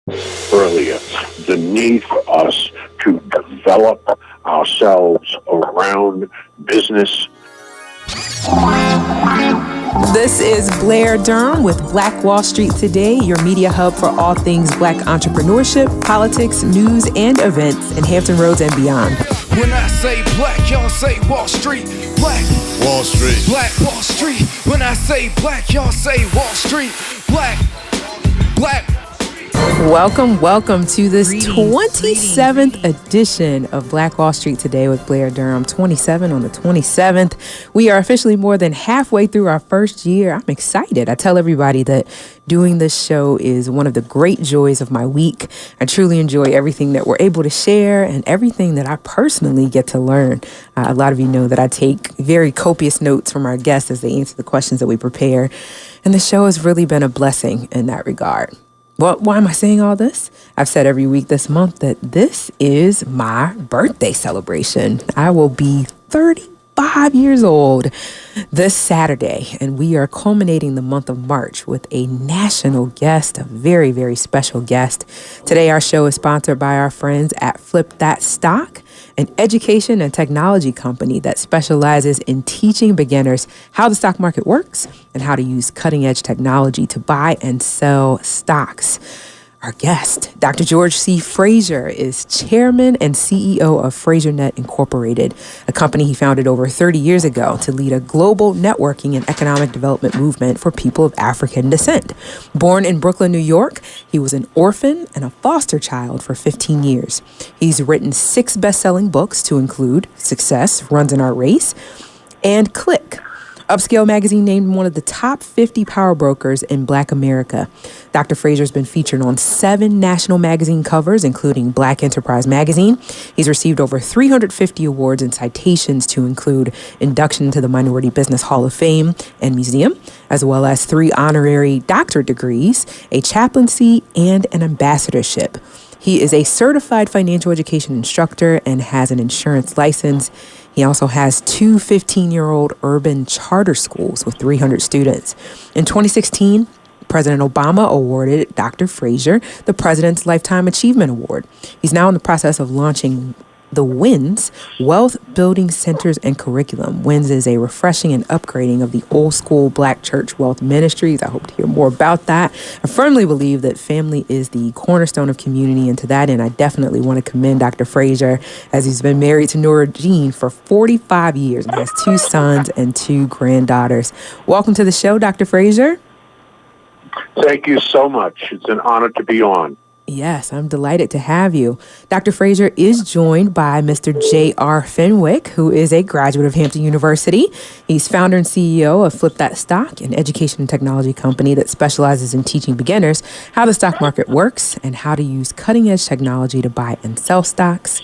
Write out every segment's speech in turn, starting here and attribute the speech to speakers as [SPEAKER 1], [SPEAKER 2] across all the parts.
[SPEAKER 1] earlier, the need for us to develop ourselves around business.
[SPEAKER 2] This is Blair Durham with Black Wall Street Today, your media hub for all things Black entrepreneurship, politics, news, and events in Hampton Roads and beyond.
[SPEAKER 3] When I say black, y'all say Wall Street. Black
[SPEAKER 4] Wall Street.
[SPEAKER 3] Black Wall Street. When I say black, y'all say Wall Street. Black.
[SPEAKER 2] Welcome to this 27th edition of Black Wall Street Today with Blair Durham. 27 on the 27th. We are officially more than halfway through our first year. I'm excited. I tell everybody that doing this show is one of the great joys of my week. I truly enjoy everything that we're able to share and everything that I personally get to learn. A lot of you know that I take very copious notes from our guests as they answer the questions that we prepare. And the show has really been a blessing in that regard. Well, why am I saying all this? I've said every week this month that this is my birthday celebration. I will be 35 years old this Saturday, and we are culminating the month of March with a national guest, a very, very special guest. Today, our show is sponsored by our friends at Flip That Stock, an education and technology company that specializes in teaching beginners how the stock market works and how to use cutting-edge technology to buy and sell stocks. Our guest, Dr. George C. Fraser, is chairman and CEO of FraserNet Incorporated, a company he founded over 30 years ago to lead a global networking and economic development movement for people of African descent. Born in Brooklyn, New York, he was an orphan and a foster child for 15 years. He's written 6 best-selling books to include Success Runs in Our Race and Click. Upscale magazine named him one of the top 50 power brokers in Black America. Dr. Fraser's been featured on 7 national magazine covers, including Black Enterprise magazine. He's received over 350 awards and citations to include induction into the Minority Business Hall of Fame and Museum, as well as 3 honorary doctorate degrees, a chaplaincy, and an ambassadorship. He is a certified financial education instructor and has an insurance license. He also has 2 15-year-old urban charter schools with 300 students. In 2016, President Obama awarded Dr. Fraser the President's Lifetime Achievement Award. He's now in the process of launching the WINS, Wealth Building Centers and Curriculum. WINS is a refreshing and upgrading of the old school Black church wealth ministries. I hope to hear more about that. I firmly believe that family is the cornerstone of community, and to that end, I definitely want to commend Dr. Fraser, as he's been married to Nora Jean for 45 years and has 2 sons and 2 granddaughters. Welcome to the show, Dr. Fraser.
[SPEAKER 1] Thank you so much. It's an honor to be on.
[SPEAKER 2] Yes, I'm delighted to have you. Dr. Fraser is joined by Mr. J.R. Fenwick, who is a graduate of Hampton University. He's founder and CEO of Flip That Stock, an education and technology company that specializes in teaching beginners how the stock market works and how to use cutting-edge technology to buy and sell stocks.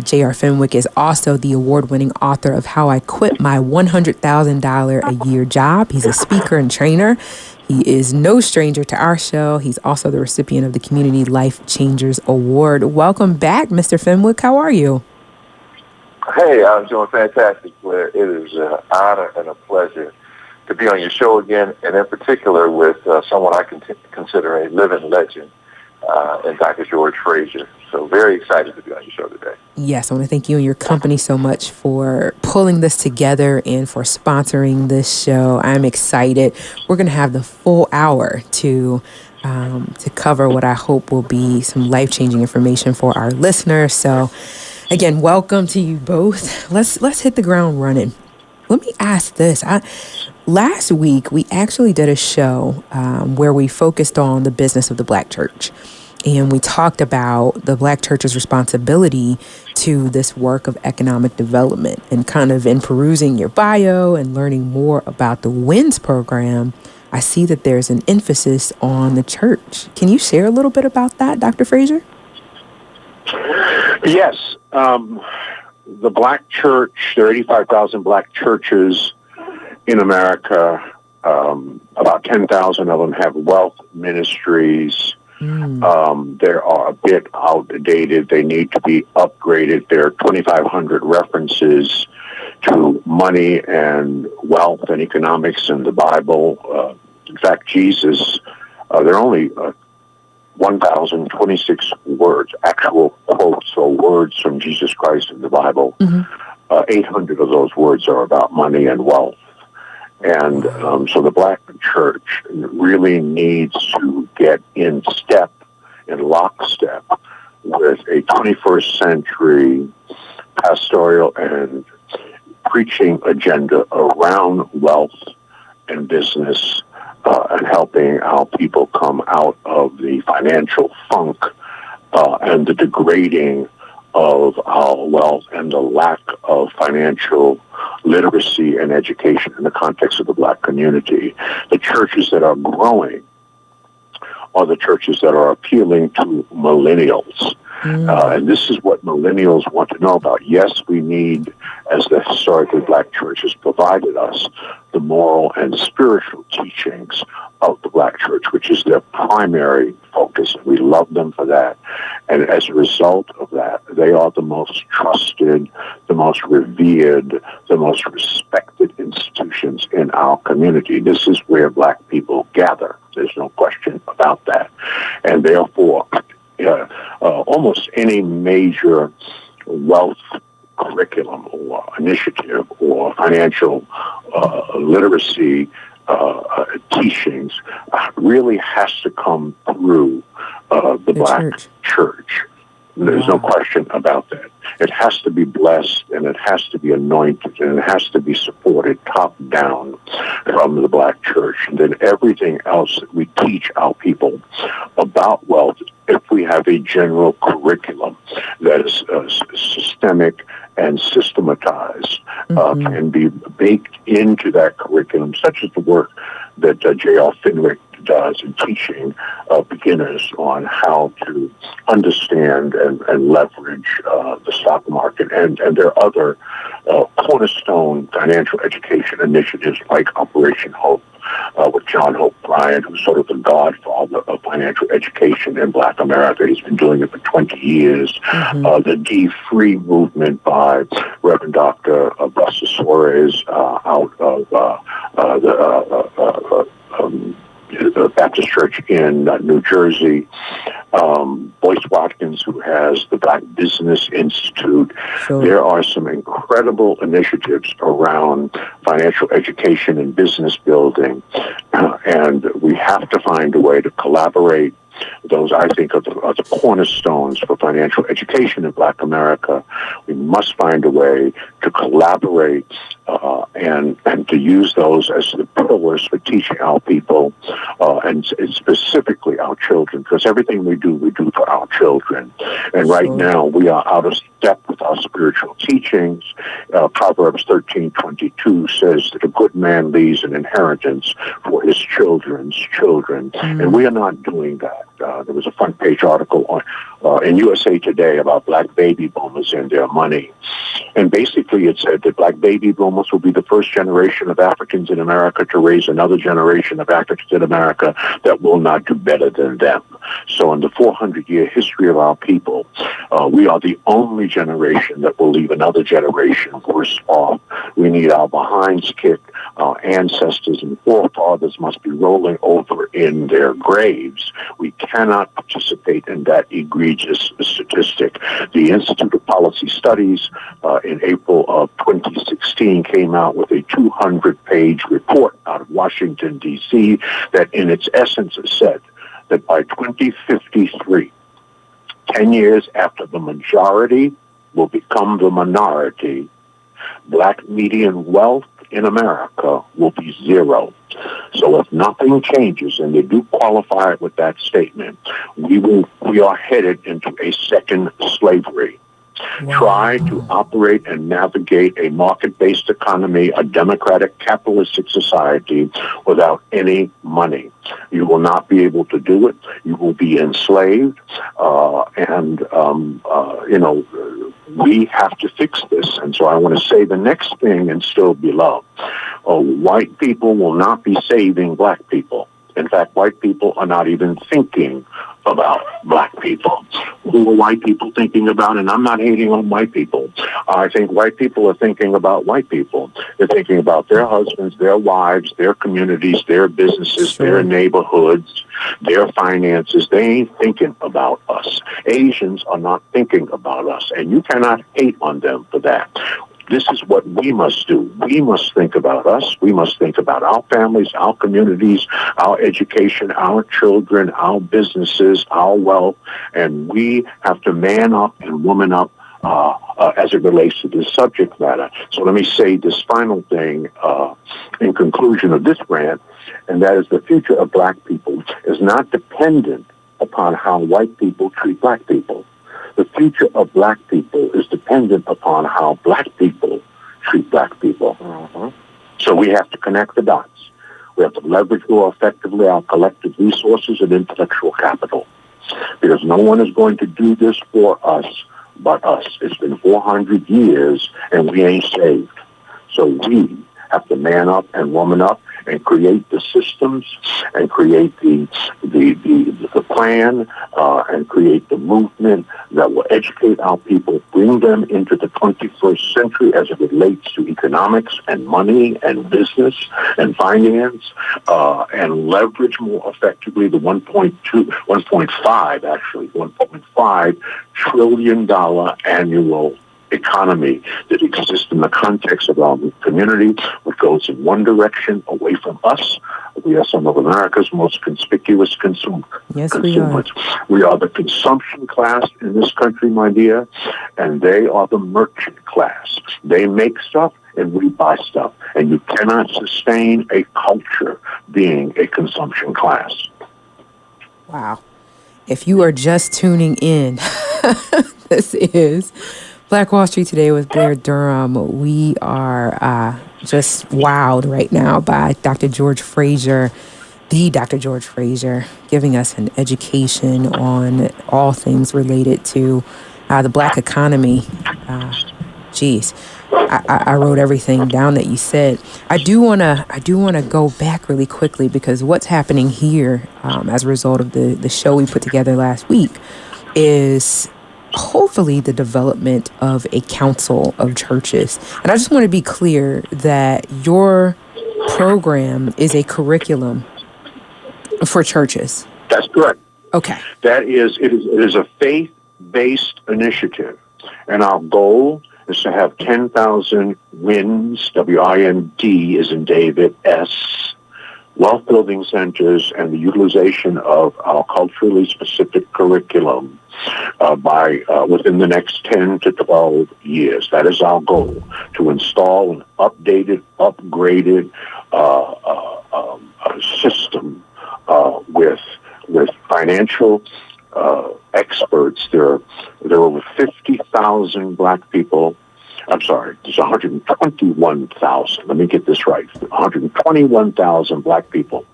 [SPEAKER 2] J.R. Fenwick is also the award-winning author of How I Quit My $100,000 a Year Job. He's a speaker and trainer. He is no stranger to our show. He's also the recipient of the Community Life Changers Award. Welcome back, Mr. Fenwick. How are you?
[SPEAKER 5] Hey, I'm doing fantastic, Blair. It is an honor and a pleasure to be on your show again, and in particular with someone I consider a living legend, and Dr. George Fraser. So very excited to be on your show today.
[SPEAKER 2] Yes, I want to thank you and your company so much for pulling this together and for sponsoring this show. I'm excited. We're going to have the full hour to cover what I hope will be some life-changing information for our listeners. So, again, welcome to you both. Let's hit the ground running. Let me ask this. Last week, we actually did a show where we focused on the business of the Black church. And we talked about the Black church's responsibility to this work of economic development. And kind of in perusing your bio and learning more about the WINS program, I see that there's an emphasis on the church. Can you share a little bit about that, Dr. Fraser?
[SPEAKER 1] Yes. The Black church, there are 85,000 Black churches in America. About 10,000 of them have wealth ministries. They are a bit outdated. They need to be upgraded. There are 2,500 references to money and wealth and economics in the Bible. In fact, Jesus, there are only 1,026 words, actual quotes or words from Jesus Christ in the Bible. 800 of those words are about money and wealth. And so the Black church really needs to get in lockstep, with a 21st century pastoral and preaching agenda around wealth and business, and helping our people come out of the financial funk and the degrading of our wealth and the lack of financial literacy and education in the context of the Black community. The churches that are growing are the churches that are appealing to millennials. And this is what millennials want to know about. Yes, we need, as the historically Black church has provided us, the moral and spiritual teachings of the Black church, which is their primary focus. We love them for that. And as a result of that, they are the most trusted, the most revered, the most respected institutions in our community. This is where Black people gather. There's no question about that. And therefore, almost any major wealth curriculum or initiative or financial literacy teachings really has to come through the Black church. There's no question about that. It has to be blessed, and it has to be anointed, and it has to be supported top down from the Black church. And then everything else that we teach our people about wealth, if we have a general curriculum that is systemic and systematized, can be baked into that curriculum, such as the work that J.R. Finwick does in teaching beginners on how to understand and leverage the stock market. And there are other cornerstone financial education initiatives like Operation Hope, with John Hope Bryant, who's sort of the godfather of financial education in Black America. He's been doing it for 20 years. The D-Free movement by Reverend Dr. Buster Suarez out of the Baptist Church in New Jersey. Boyce Watkins, who has the Black Business Institute. Sure. There are some incredible initiatives around financial education and business building, and we have to find a way to collaborate. Those, I think, are the cornerstones for financial education in Black America. We must find a way to collaborate and to use those as the pillars for teaching our people, and specifically our children, because everything we do for our children. And right now, we are out of step with our spiritual teachings. Proverbs 13:22 says that a good man leaves an inheritance for his children's children. And we are not doing that. There was a front page article in USA Today about Black baby boomers and their money. And basically it said that Black baby boomers will be the first generation of Africans in America to raise another generation of Africans in America that will not do better than them. So in the 400-year history of our people, we are the only generation that will leave another generation worse off. We need our behinds kicked. Our ancestors and forefathers must be rolling over in their graves. We cannot participate in that egregious statistic. The Institute of Policy Studies in April of 2016 came out with a 200-page report out of Washington, D.C. that in its essence said that by 2053, 10 years after the majority will become the minority, Black median wealth in America will be zero. So if nothing changes, and they do qualify it with that statement, we are headed into a second slavery. Wow. Try to operate and navigate a market-based economy, a democratic capitalistic society without any money. You will not be able to do it. You will be enslaved. We have to fix this. And so I want to say the next thing and still be loved. White people will not be saving Black people. In fact, white people are not even thinking about Black people. Who are white people thinking about? And I'm not hating on white people. I think white people are thinking about white people. They're thinking about their husbands, their wives, their communities, their businesses, their neighborhoods, their finances. They ain't thinking about us. Asians are not thinking about us, and you cannot hate on them for that. This is what we must do. We must think about us. We must think about our families, our communities, our education, our children, our businesses, our wealth, and we have to man up and woman up as it relates to this subject matter. So let me say this final thing in conclusion of this rant, and that is the future of black people is not dependent upon how white people treat black people. The future of black people is dependent upon how black people treat black people. Mm-hmm. So we have to connect the dots. We have to leverage more effectively our collective resources and intellectual capital, because no one is going to do this for us but us. It's been 400 years and we ain't saved. So we have to man up and woman up and create the systems and create the plan and create the movement that will educate our people, bring them into the 21st century as it relates to economics and money and business and finance, and leverage more effectively the $1.5 trillion annual economy that exists in the context of our community, which goes in one direction away from us. We are some of America's most conspicuous consumers.
[SPEAKER 2] We are.
[SPEAKER 1] We are the consumption class in this country, my dear, and they are the merchant class. They make stuff and we buy stuff, and you cannot sustain a culture being a consumption class.
[SPEAKER 2] Wow. If you are just tuning in, this is Black Wall Street Today with Blair Durham. We are just wowed right now by Dr. George Fraser, the Dr. George Fraser, giving us an education on all things related to the black economy. I wrote everything down that you said. I do wanna go back really quickly, because what's happening here as a result of the show we put together last week is hopefully the development of a council of churches. And I just want to be clear that your program is a curriculum for churches.
[SPEAKER 1] That's correct.
[SPEAKER 2] Okay.
[SPEAKER 1] It is a faith-based initiative, and our goal is to have 10,000 WINS, W-I-N-D as in David, S, wealth building centers, and the utilization of our culturally specific curriculum by within the next 10 to 12 years. That is our goal, to install an updated, upgraded system with financial experts. There are over 50,000 black people. I'm sorry, there's 121,000. Let me get this right. 121,000 black people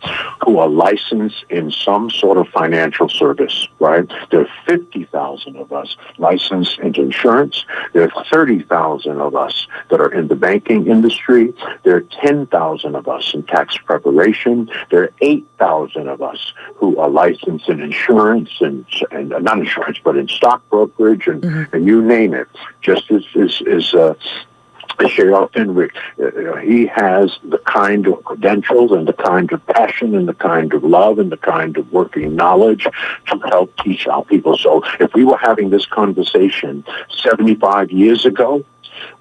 [SPEAKER 1] who are licensed in some sort of financial service, right? There are 50,000 of us licensed in insurance. There are 30,000 of us that are in the banking industry. There are 10,000 of us in tax preparation. There are 8,000 of us who are licensed in insurance and not insurance, but in stock brokerage and you name it. Just as Sheriff Fenwick, he has the kind of credentials and the kind of passion and the kind of love and the kind of working knowledge to help teach our people. So if we were having this conversation 75 years ago,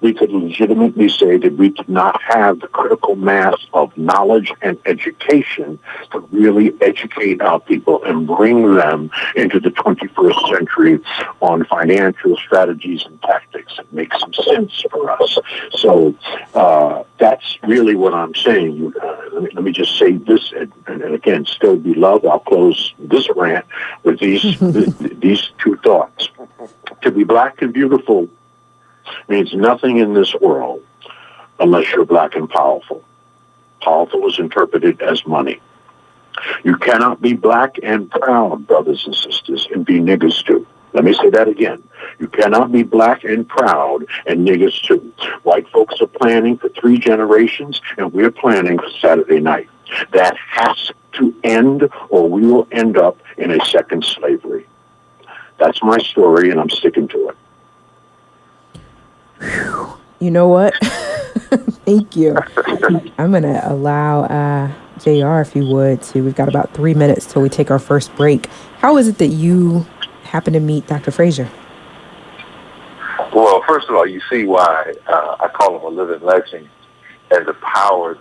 [SPEAKER 1] we could legitimately say that we did not have the critical mass of knowledge and education to really educate our people and bring them into the 21st century on financial strategies and tactics. It makes some sense for us. So that's really what I'm saying. Let me just say this, and again, still be loved. I'll close this rant with these two thoughts. To be black and beautiful means nothing in this world unless you're black and powerful. Powerful is interpreted as money. You cannot be black and proud, brothers and sisters, and be niggas too. Let me say that again. You cannot be black and proud and niggas too. White folks are planning for 3 generations, and we're planning for Saturday night. That has to end, or we will end up in a second slavery. That's my story, and I'm sticking to it.
[SPEAKER 2] You know what? Thank you. I'm going to allow JR, if you would, we've got about 3 minutes till we take our first break. How is it that you happen to meet Dr. Fraser?
[SPEAKER 5] Well, first of all, you see why I call him a living legend and the power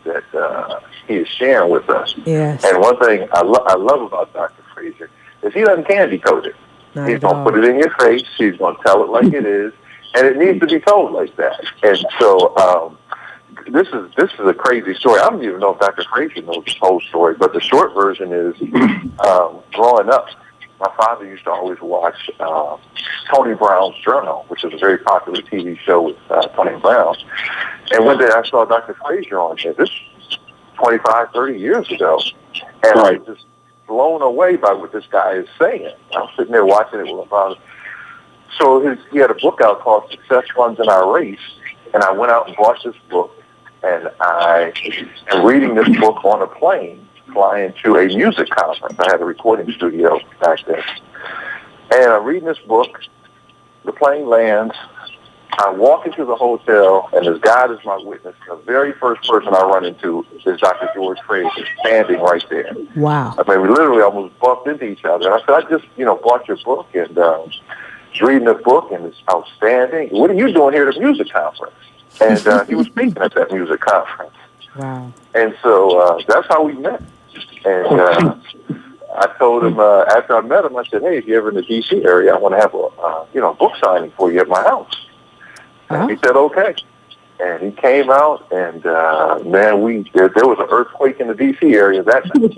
[SPEAKER 5] that he is sharing with us.
[SPEAKER 2] Yes.
[SPEAKER 5] And one thing I love about Dr. Fraser is he doesn't candy coat it. He's going to put it in your face. He's going to tell it like it is. And it needs to be told like that. And so this is a crazy story. I don't even know if Dr. Fraser knows the whole story, but the short version is growing up, my father used to always watch Tony Brown's Journal, which is a very popular TV show with Tony Brown. And one day I saw Dr. Fraser on there. This was 25, 30 years ago. And I was just blown away by what this guy is saying. I was sitting there watching it with my father. So he had a book out called Success Runs in Our Race, and I went out and bought this book, and I am reading this book on a plane flying to a music conference. I had a recording studio back then. And I'm reading this book. The plane lands. I walk into the hotel, and as God is my witness, the very first person I run into is Dr. George Fraser, standing right there.
[SPEAKER 2] Wow.
[SPEAKER 5] I mean, we literally almost bumped into each other. And I said, I just, bought your book, and reading the book, and it's outstanding. What are you doing here at a music conference? And he was speaking at that music conference.
[SPEAKER 2] Wow.
[SPEAKER 5] And so that's how we met. And I told him after I met him, I said, hey, if you're ever in the D.C. area, I want to have a book signing for you at my house. And he said, okay. And he came out, and man, there was an earthquake in the D.C. area that night.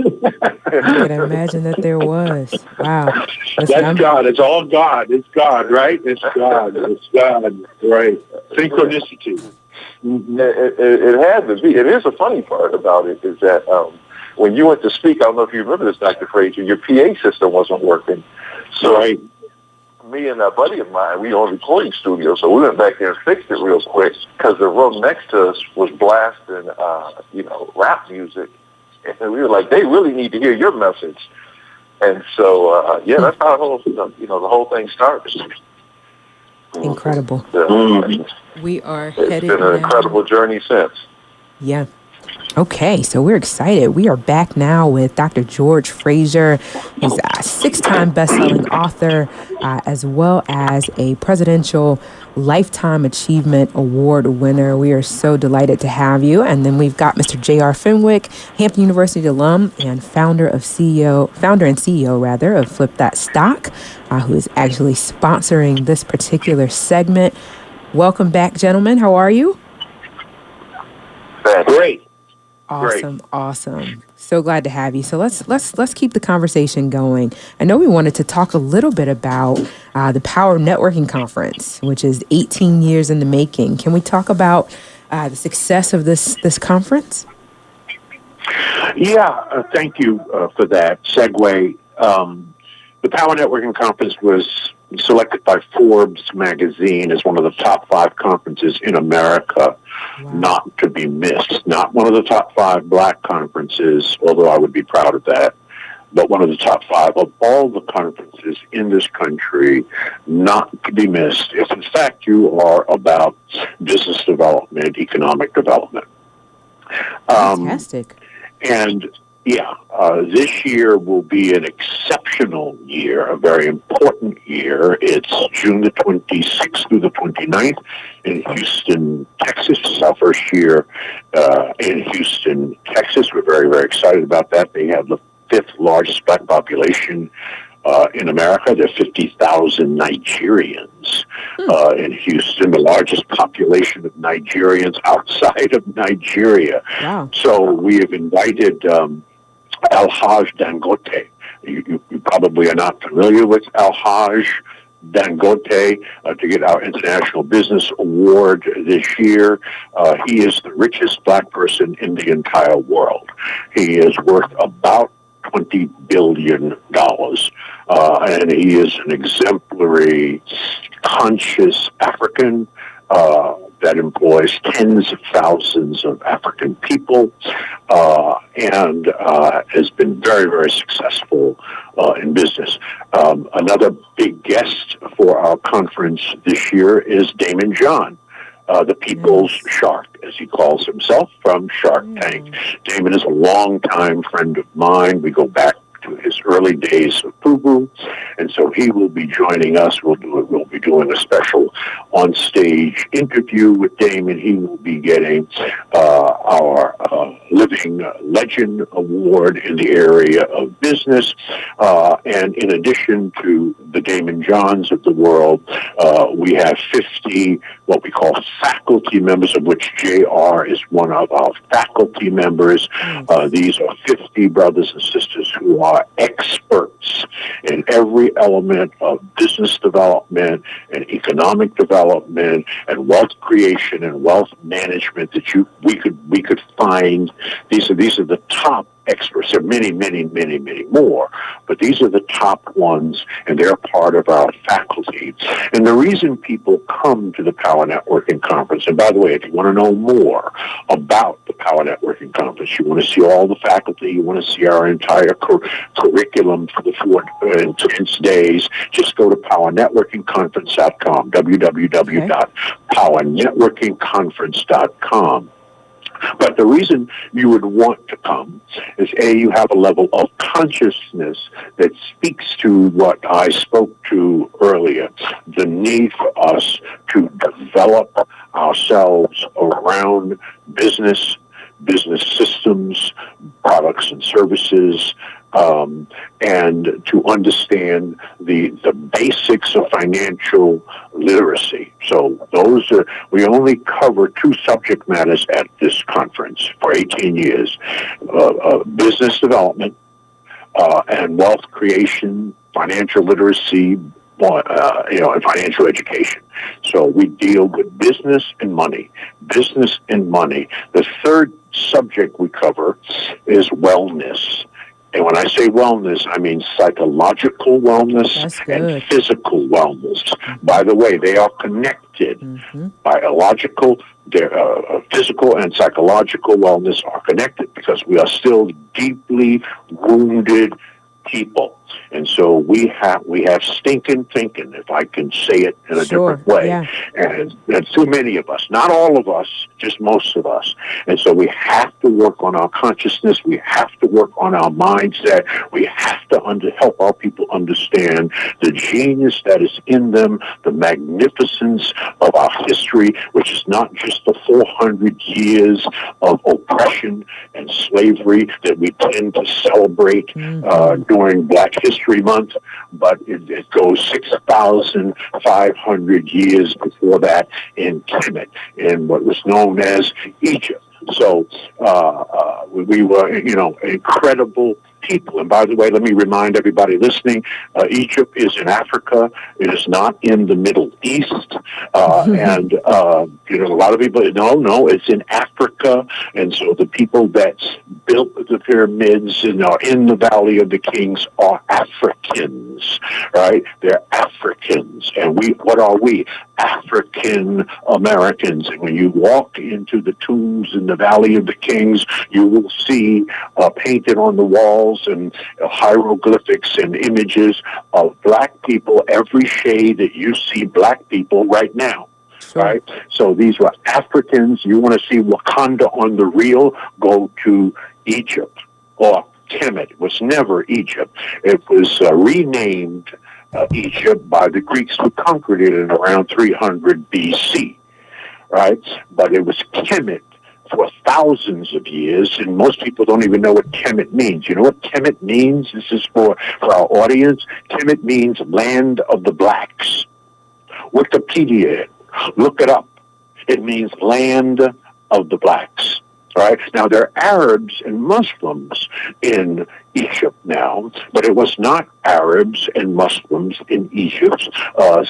[SPEAKER 2] I can imagine that there was. Wow. Listen,
[SPEAKER 1] That's God. It's all God. It's God, right? It's God. It's God, right? Synchronicity.
[SPEAKER 5] Mm-hmm. It had to be. It is a funny part about it is that when you went to speak, I don't know if you remember this, Dr. Fraser, your PA system wasn't working. So me and a buddy of mine, we own a recording studio, so we went back there and fixed it real quick because the room next to us was blasting, rap music. And we were like, they really need to hear your message. And so, that's how the whole thing started.
[SPEAKER 2] Incredible. We are headed.
[SPEAKER 5] It's been an incredible journey since.
[SPEAKER 2] Yeah. Okay, so we're excited. We are back now with Dr. George Fraser. He's a 6-time best-selling author, as well as a Presidential Lifetime Achievement Award winner. We are so delighted to have you. And then we've got Mr. J.R. Fenwick, Hampton University alum and founder and CEO of Flip That Stock, who is actually sponsoring this particular segment. Welcome back, gentlemen. How are you?
[SPEAKER 1] Great.
[SPEAKER 2] Awesome. So glad to have you. So let's keep the conversation going. I know we wanted to talk a little bit about the Power Networking Conference, which is 18 years in the making. Can we talk about the success of this conference?
[SPEAKER 1] Yeah, thank you for that segue. The Power Networking Conference was selected by Forbes magazine as one of the top 5 conferences in America. Wow. Not to be missed. Not one of the top 5 black conferences, although I would be proud of that, but one of the top 5 of all the conferences in this country, not to be missed if in fact you are about business development, economic development.
[SPEAKER 2] Fantastic.
[SPEAKER 1] This year will be an exceptional year, a very important year. It's June the 26th through the 29th in Houston, Texas. It's our first year in Houston, Texas. We're very, very excited about that. They have the 5th largest black population in America. There are 50,000 Nigerians in Houston, the largest population of Nigerians outside of Nigeria.
[SPEAKER 2] Wow.
[SPEAKER 1] So we have invited Al-Haj Dangote. You probably are not familiar with Al-Haj Dangote to get our International Business Award this year. He is the richest black person in the entire world. He is worth about $20 billion. And he is an exemplary, conscious African, that employs tens of thousands of African people, and has been very, very successful in business. Another big guest for our conference this year is Damon John, the people's shark, as he calls himself, from Shark Tank. Damon is a longtime friend of mine. We go back to his early days of FUBU, and so he will be joining us. We'll be doing a special on-stage interview with Damon. He will be getting our Living Legend Award in the area of business, and in addition to the Damon Johns of the world, we have 50 what we call faculty members, of which JR is one of our faculty members. These are 50 brothers and sisters who are experts in every element of business development and economic development and wealth creation and wealth management that we could find. These are the top experts. There are many, many, many, many more, but these are the top ones, and they're part of our faculty. And the reason people come to the Power Networking Conference, and by the way, if you want to know more about the Power Networking Conference, you want to see all the faculty, you want to see our entire curriculum for the 4 intense days, just go to powernetworkingconference.com, www.powernetworkingconference.com. But the reason you would want to come is, A, you have a level of consciousness that speaks to what I spoke to earlier, the need for us to develop ourselves around business systems, products and services, and to understand the basics of financial literacy. So we only cover 2 subject matters at this conference for 18 years, business development and wealth creation, financial literacy, and financial education. So we deal with business and money. The third subject we cover is wellness. And when I say wellness, I mean psychological wellness and physical wellness. By the way, they are connected. Biological, physical and psychological wellness are connected because we are still deeply wounded people. And so we have stinking thinking, if I can say it in a different way. Yeah. And too many of us, not all of us, just most of us. And so we have to work on our consciousness. We have to work on our mindset. We have to help our people understand the genius that is in them, the magnificence of our history, which is not just the 400 years of oppression and slavery that we tend to celebrate during Black History Month, but it goes 6,500 years before that in Kemet, in what was known as Egypt. So we were, incredible people. And by the way, let me remind everybody listening, Egypt is in Africa. It is not in the Middle East. And, a lot of people, no, it's in Africa. And so the people that built the pyramids and are in the Valley of the Kings are Africans, right? They're Africans. And what are we? African Americans. And when you walk into the tombs in the Valley of the Kings, you will see painted on the walls and hieroglyphics and images of Black people, every shade that you see Black people right now. Sure. Right? So these were Africans. You want to see Wakanda on the real, go to Egypt or Kemet. It was never Egypt. It was renamed Egypt by the Greeks who conquered it in around 300 BC. Right? But it was Kemet for thousands of years, and most people don't even know what Kemet means. You know what Kemet means? This is for our audience. Kemet means land of the blacks. Wikipedia it. Look it up. It means land of the blacks. Right? Now, there are Arabs and Muslims in Egypt now, but it was not Arabs and Muslims in Egypt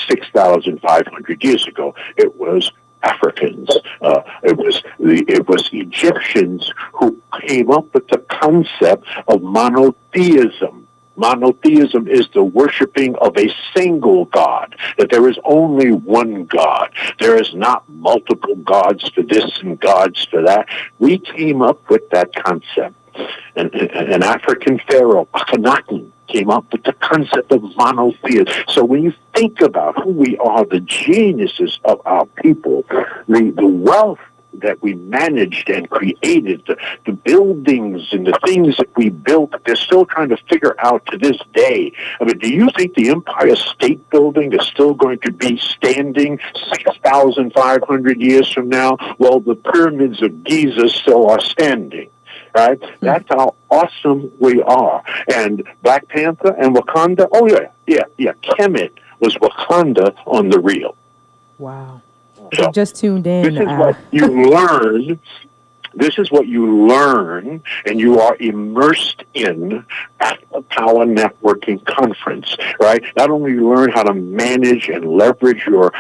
[SPEAKER 1] 6,500 years ago. It was Africans. It was Egyptians who came up with the concept of monotheism. Monotheism is the worshiping of a single God. that there is only one God. There is not multiple gods for this and gods for that. We came up with that concept. An African pharaoh, Akhenaten, came up with the concept of monotheism. So when you think about who we are, the geniuses of our people, the wealth that we managed and created, the buildings and the things that we built, they're still trying to figure out to this day. I mean, do you think the Empire State Building is still going to be standing 6,500 years from now? Well, the pyramids of Giza still are standing. Right? That's how awesome we are. And Black Panther and Wakanda, oh yeah. Kemet was Wakanda on the real.
[SPEAKER 2] Wow.
[SPEAKER 1] So,
[SPEAKER 2] you just tuned in.
[SPEAKER 1] This is what you learn. This is what you learn and you are immersed in at the Power Networking Conference, right? Not only you learn how to manage and leverage your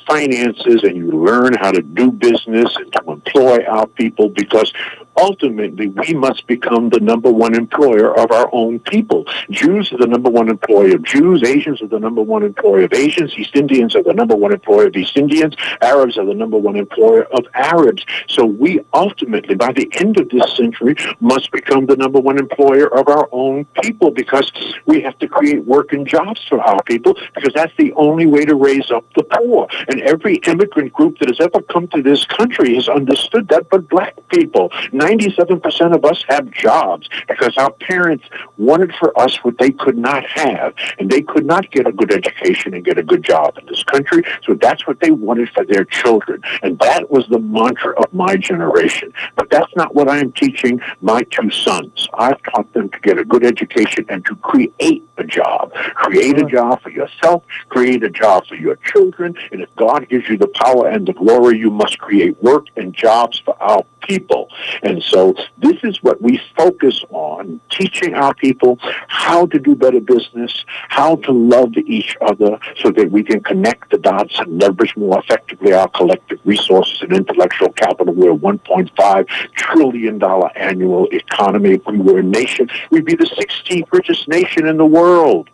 [SPEAKER 1] finances, and you learn how to do business and to employ our people, because ultimately we must become the number one employer of our own people. Jews are the number one employer of Jews. Asians are the number one employer of Asians. East Indians are the number one employer of East Indians. Arabs are the number one employer of Arabs. So we ultimately, by the end of this century, must become the number one employer of our own people, because we have to create work and jobs for our people, because that's the only way to raise up the poor. And every immigrant group that has ever come to this country has understood that, but Black people, 97% of us have jobs because our parents wanted for us what they could not have, and they could not get a good education and get a good job in this country, so that's what they wanted for their children. And that was the mantra of my generation. But that's not what I am teaching my two sons. I've taught them to get a good education and to create a job. Create a job for yourself, create a job for your children, and if God gives you the power and the glory, you must create work and jobs for our people. And so this is what we focus on, teaching our people how to do better business, how to love each other so that we can connect the dots and leverage more effectively our collective resources and intellectual capital. We're a $1.5 trillion annual economy. If we were a nation, we'd be the 16th richest nation in the world.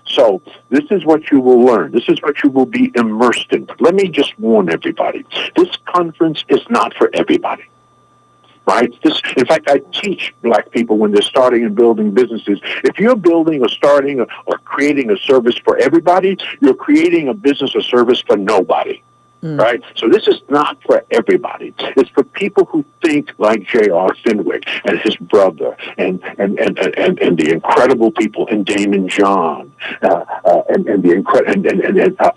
[SPEAKER 1] So this is what you will learn. This is what you will be immersed in. But let me just warn everybody. This conference is not for everybody. Right? In fact, I teach Black people when they're starting and building businesses. If you're building or starting or creating a service for everybody, you're creating a business or service for nobody. Right? So this is not for everybody. It's for people who think like J.R. Fenwick and his brother and the incredible people in Damon John and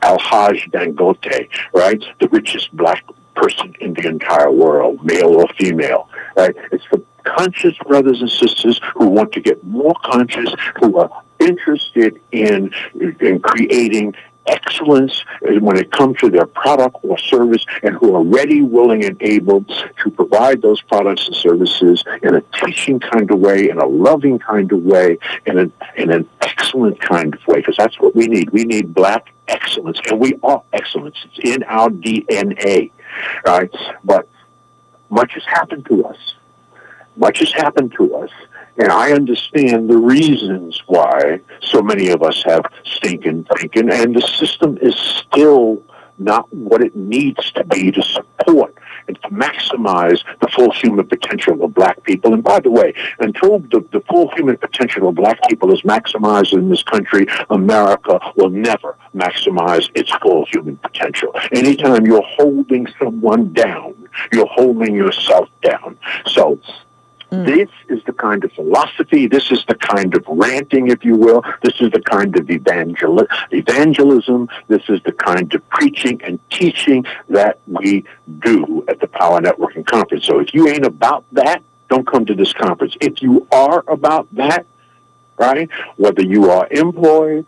[SPEAKER 1] Al-Haj Dangote, right? The richest Black person in the entire world, male or female, right? It's for conscious brothers and sisters who want to get more conscious, who are interested in creating excellence when it comes to their product or service, and who are ready, willing, and able to provide those products and services in a teaching kind of way, in a loving kind of way, in an excellent kind of way, because that's what we need. We need Black excellence, and we are excellence. It's in our DNA, right? But much has happened to us. Much has happened to us. And I understand the reasons why so many of us have stinking thinking, and the system is still not what it needs to be to support and to maximize the full human potential of Black people. And by the way, until the full human potential of Black people is maximized in this country, America will never maximize its full human potential. Anytime you're holding someone down, you're holding yourself down. So this is the kind of philosophy, this is the kind of ranting, if you will, this is the kind of evangelism, this is the kind of preaching and teaching that we do at the Power Networking Conference. So if you ain't about that, don't come to this conference. If you are about that, right? Whether you are employed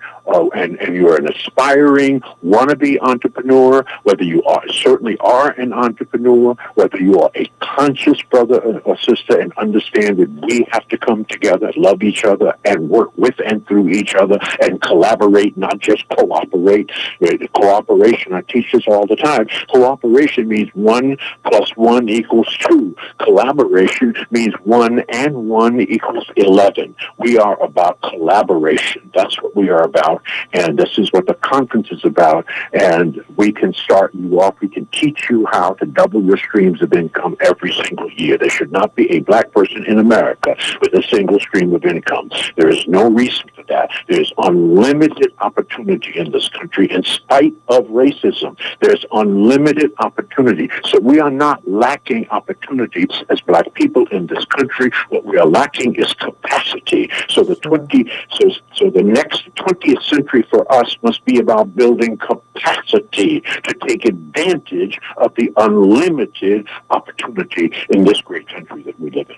[SPEAKER 1] and you're an aspiring wannabe entrepreneur, whether you certainly are an entrepreneur, whether you are a conscious brother or sister and understand that we have to come together, love each other, and work with and through each other and collaborate, not just cooperate. Cooperation, I teach this all the time. Cooperation means 1 + 1 = 2. Collaboration means 1 and 1 = 11. We are about collaboration. That's what we are about. about, and this is what the conference is about, and we can start you off. We can teach you how to double your streams of income every single year. There should not be a black person in America with a single stream of income. There is no reason for that. There's unlimited opportunity in this country in spite of racism. There's unlimited opportunity. So we are not lacking opportunities as black people in this country. What we are lacking is capacity. So the next 20th century for us must be about building capacity to take advantage of the unlimited opportunity in this great country that we live in.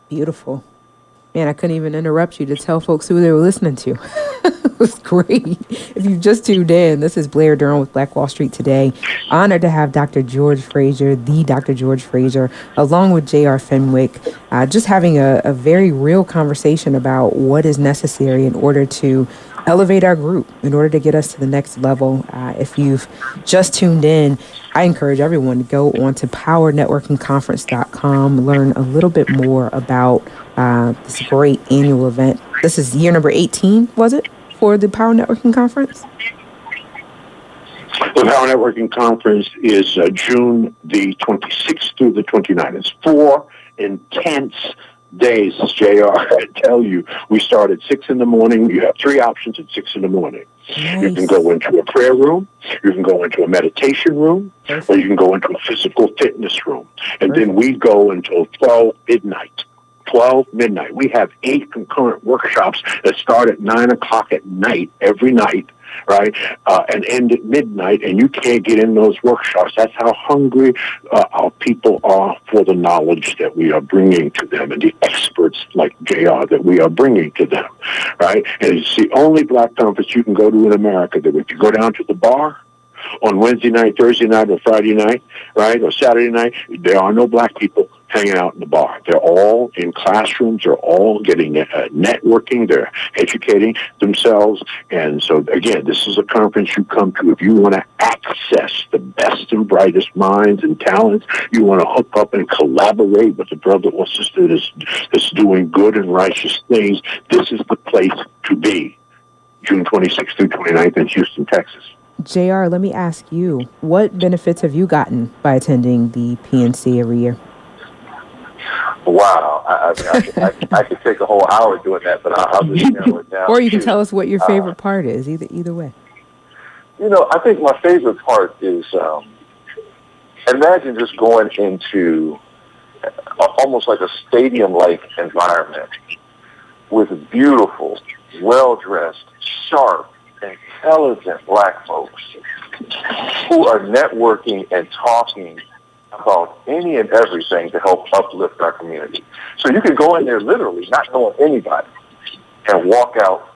[SPEAKER 2] Beautiful. Man, I couldn't even interrupt you to tell folks who they were listening to. It was great. If you've just tuned in, this is Blair Durham with Black Wall Street Today. Honored to have Dr. George Fraser, the Dr. George Fraser, along with J.R. Fenwick, just having a very real conversation about what is necessary in order to elevate our group, in order to get us to the next level. If you've just tuned in, I encourage everyone to go on to powernetworkingconference.com, learn a little bit more about this great annual event. This is year number 18, was it, for the Power Networking Conference?
[SPEAKER 1] The Power Networking Conference is June the 26th through the 29th. It's 4 intense days, JR. I tell you, we start at 6 in the morning. You have 3 options at 6 in the morning.
[SPEAKER 2] Nice.
[SPEAKER 1] You can go into a prayer room, you can go into a meditation room, or you can go into a physical fitness room. And then we go until 12 midnight. 12 midnight. We have 8 concurrent workshops that start at 9 o'clock at night, every night, right, and end at midnight, and you can't get in those workshops. That's how hungry our people are for the knowledge that we are bringing to them and the experts like JR that we are bringing to them, right? And it's the only black conference you can go to in America that if you go down to the bar on Wednesday night, Thursday night, or Friday night, right, or Saturday night, there are no black people hanging out in the bar. They're all in classrooms. They're all getting networking. They're educating themselves. And so, again, this is a conference you come to if you want to access the best and brightest minds and talents. You want to hook up and collaborate with a brother or sister that's doing good and righteous things. This is the place to be. June 26th through 29th in Houston, Texas.
[SPEAKER 2] JR, let me ask you, what benefits have you gotten by attending the PNC every year?
[SPEAKER 5] Wow. I could take a whole hour doing that, but I'll just narrow it down.
[SPEAKER 2] Or you can tell us what your favorite part is, either way.
[SPEAKER 5] I think my favorite part is, imagine just going into almost like a stadium-like environment with beautiful, well-dressed, sharp, intelligent black folks who are networking and talking about any and everything to help uplift our community. So you can go in there literally not knowing anybody and walk out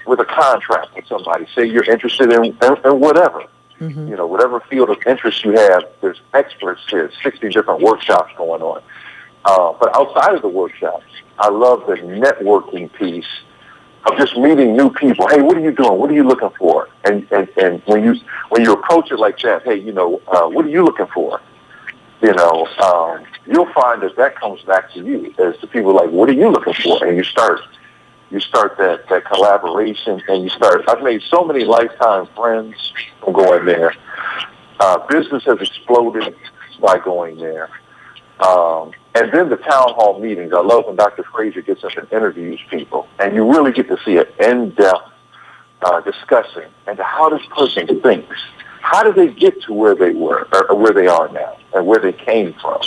[SPEAKER 5] with a contract with somebody. Say you're interested in whatever. Mm-hmm. Whatever field of interest you have, there's experts here, 60 different workshops going on. But outside of the workshops, I love the networking piece of just meeting new people. Hey, what are you doing? What are you looking for? And when you approach it like that, hey, what are you looking for? You'll find that comes back to you as the people like, what are you looking for? And you start that collaboration, and I've made so many lifetime friends from going there. Business has exploded by going there. And then the town hall meetings. I love when Dr. Fraser gets up and interviews people, and you really get to see an in-depth discussing into how this person thinks. How did they get to where they were, or where they are now, and where they came from?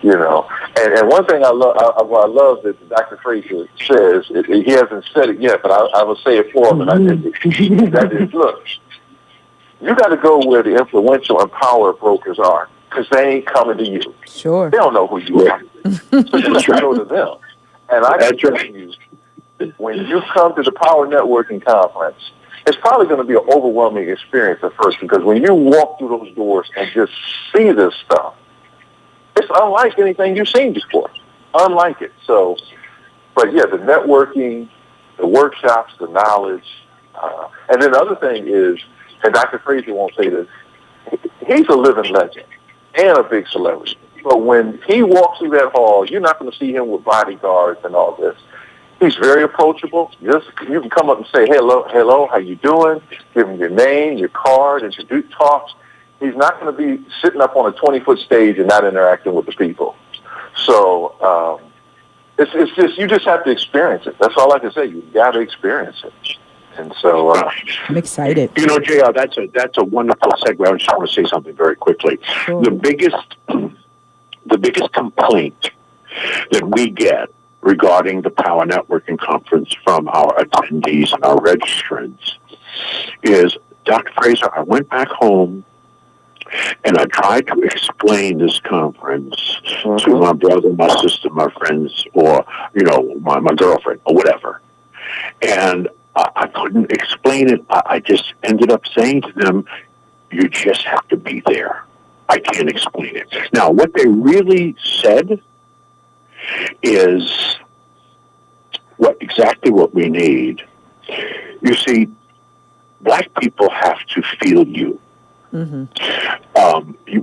[SPEAKER 5] And one thing I love that Dr. Fraser says, he hasn't said it yet, but I will say it for him, and I did it. That is, look, you got to go where the influential and power brokers are, because they ain't coming to you.
[SPEAKER 2] Sure.
[SPEAKER 5] They don't know who you are. So you got to go to them. And I can tell you, when you come to the Power Networking Conference, it's probably going to be an overwhelming experience at first, because when you walk through those doors and just see this stuff, it's unlike anything you've seen before. Unlike it. So, but yeah, the networking, the workshops, the knowledge. And then the other thing is, and Dr. Fraser won't say this, he's a living legend and a big celebrity. But when he walks through that hall, you're not going to see him with bodyguards and all this. He's very approachable. You can come up and say, hello, how you doing? Give him your name, your card, introduce, talks. He's not going to be sitting up on a 20-foot stage and not interacting with the people. So it's just, you just have to experience it. That's all I can say. You got to experience it. And so
[SPEAKER 2] I'm excited.
[SPEAKER 1] You know, JR, that's a wonderful segue. I just want to say something very quickly.
[SPEAKER 2] Sure.
[SPEAKER 1] The biggest complaint that we get regarding the Power Networking Conference from our attendees and our registrants is, Dr. Fraser, I went back home and I tried to explain this conference to my brother, my sister, my friends, or, you know, my girlfriend, or whatever. And I couldn't explain it. I just ended up saying to them, you just have to be there. I can't explain it. Now, what they really said is exactly what we need. You see, black people have to feel you.
[SPEAKER 2] Mm-hmm.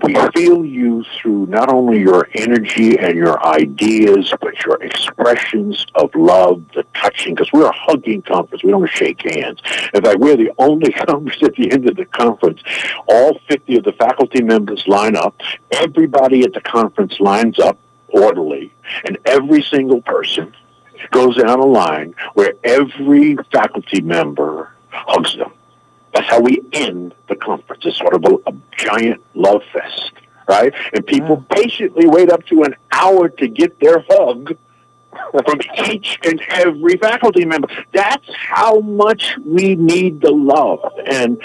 [SPEAKER 1] We feel you through not only your energy and your ideas, but your expressions of love, the touching, because we're a hugging conference. We don't shake hands. In fact, we're the only conference at the end of the conference. All 50 of the faculty members line up. Everybody at the conference lines up orderly, and every single person goes down a line where every faculty member hugs them. That's how we end the conference. It's sort of a giant love fest, right? And people patiently wait up to an hour to get their hug from each and every faculty member. That's how much we need the love, and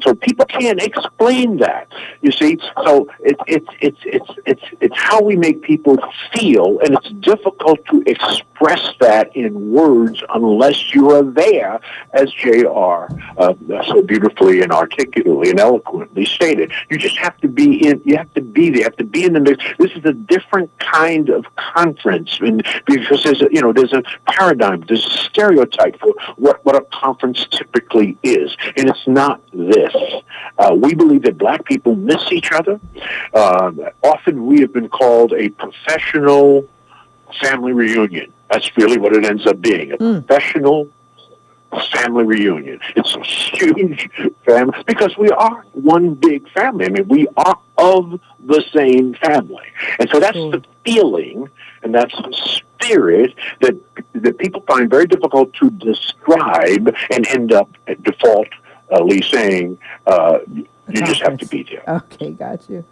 [SPEAKER 1] so people can't explain that. You see, so it's how we make people feel, and it's difficult to express that in words unless you are there, as JR so beautifully and articulately and eloquently stated. You just have to be in. You have to be there. You have to be in the mix. This is a different kind of conference, and because there's a paradigm, there's a stereotype for what a conference typically is, and it's not this. We believe that black people miss each other. Often we have been called a professional family reunion. That's really what it ends up being, a professional family reunion. It's a huge family because we are one big family. I mean, we are of the same family. And so that's the feeling and that's the spirit that people find very difficult to describe and end up at defaultly saying, you just have to be there.
[SPEAKER 2] Okay, got you.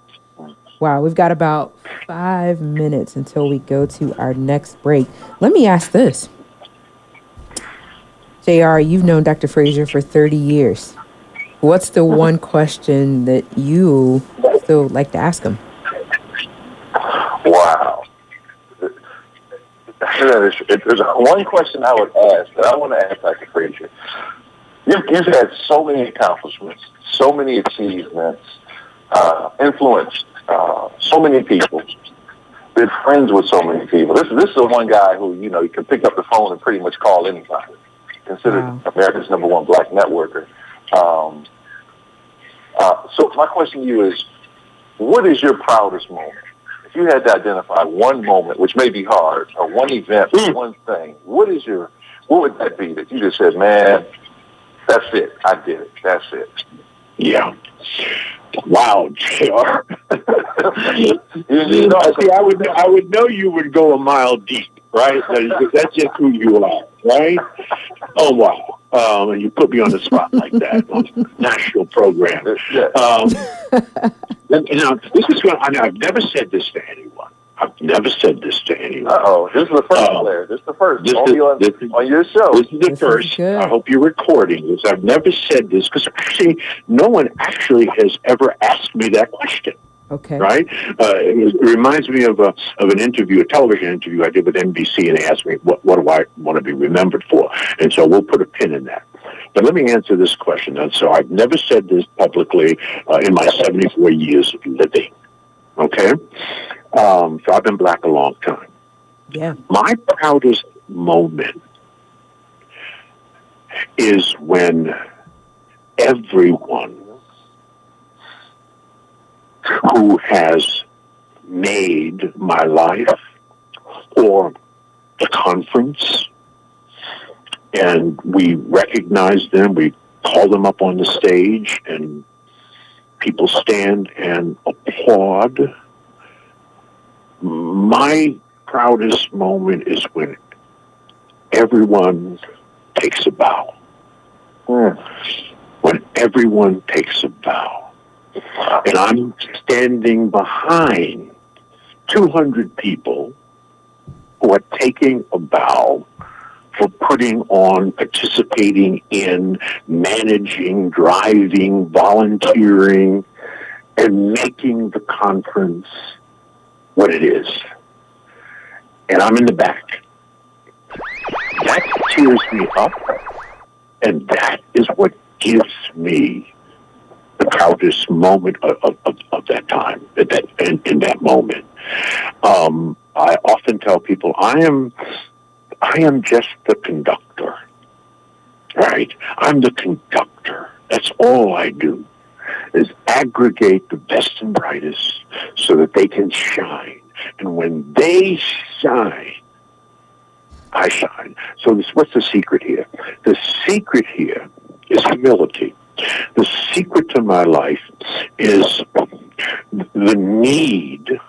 [SPEAKER 2] Wow, we've got about 5 minutes until we go to our next break. Let me ask this. JR, you've known Dr. Fraser for 30 years. What's the one question that you still like to ask him?
[SPEAKER 5] Wow. There's one question I would ask, that I want to ask Dr. Fraser. You've had so many accomplishments, so many achievements, influenced so many people, been friends with so many people. This is the one guy who, you can pick up the phone and pretty much call anybody. Considered America's #1 black networker. So my question to you is, what is your proudest moment? If you had to identify one moment, which may be hard, or one event, one thing, what would that be that you just said, man, that's it, I did it, that's it?
[SPEAKER 1] Yeah. Wow, JR.
[SPEAKER 5] See,
[SPEAKER 1] I would know you would go a mile deep, right? That's just who you are, right? Oh, wow. And you put me on the spot like that on a national program. This is I've never said this to anyone. I've never said this to anyone.
[SPEAKER 5] Uh-oh, this is the first, Blair. This is the first. On your show.
[SPEAKER 1] This is the first. I hope you're recording this. I've never said this because actually no one actually has ever asked me that question.
[SPEAKER 2] Okay.
[SPEAKER 1] Right? It reminds me of an interview, a television interview I did with NBC, and they asked me, what do I want to be remembered for? And so we'll put a pin in that. But let me answer this question. And so I've never said this publicly in my 74 years of living. Okay? So I've been black a long time.
[SPEAKER 2] Yeah.
[SPEAKER 1] My proudest moment is when everyone who has made my life or the conference and we recognize them. We call them up on the stage, and people stand and applaud. My proudest moment is when everyone takes a bow. When everyone takes a bow. And I'm standing behind 200 people who are taking a bow for putting on, participating in, managing, driving, volunteering, and making the conference what it is. And I'm in the back. That cheers me up, and that is what gives me the proudest moment of that time, in that moment. I often tell people, I am just the conductor, right? I'm the conductor. That's all I do, is aggregate the best and brightest so that they can shine. And when they shine, I shine. So what's the secret here? The secret here is humility. The secret to my life is the need,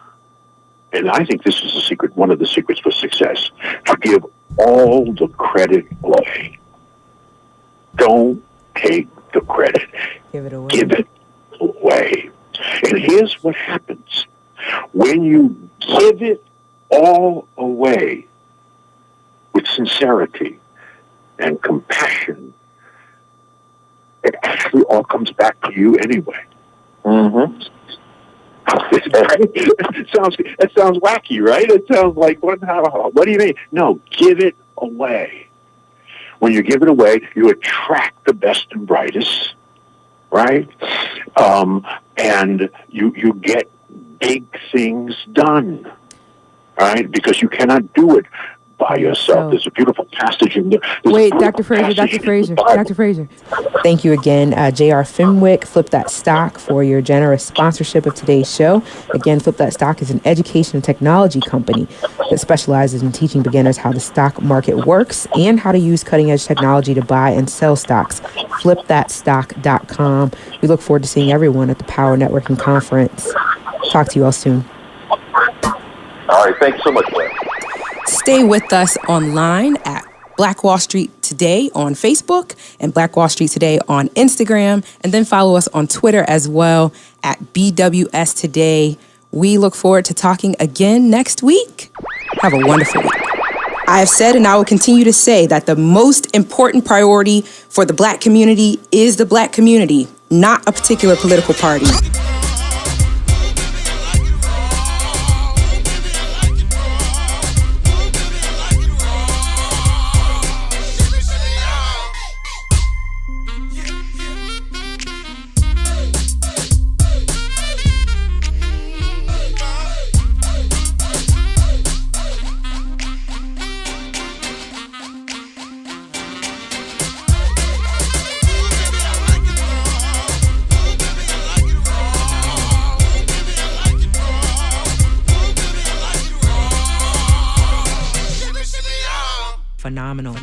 [SPEAKER 1] and I think this is the secret, one of the secrets for success, to give all the credit away. Don't take the credit.
[SPEAKER 2] Give it away.
[SPEAKER 1] Give it away. And here's what happens. When you give it all away with sincerity and compassion, it actually all comes back to you anyway.
[SPEAKER 5] Mm-hmm.
[SPEAKER 1] It sounds wacky, right? It sounds like, what do you mean? No, give it away. When you give it away, you attract the best and brightest, right? And you get big things done, right? Because you cannot do it by yourself. There's a beautiful passage in there.
[SPEAKER 2] Wait, Dr. Fraser. Thank you again, J.R. Fenwick, Flip That Stock, for your generous sponsorship of today's show. Again, Flip That Stock is an education and technology company that specializes in teaching beginners how the stock market works and how to use cutting-edge technology to buy and sell stocks. FlipThatStock.com. We look forward to seeing everyone at the Power Networking Conference. Talk to you all soon.
[SPEAKER 5] All right, thanks so much, Blair.
[SPEAKER 2] Stay with us online at Black Wall Street Today on Facebook and Black Wall Street Today on Instagram, and then follow us on Twitter as well at BWS Today. We look forward to talking again next week. Have a wonderful week. I have said, and I will continue to say, that the most important priority for the Black community is the Black community, not a particular political party. Phenomenal.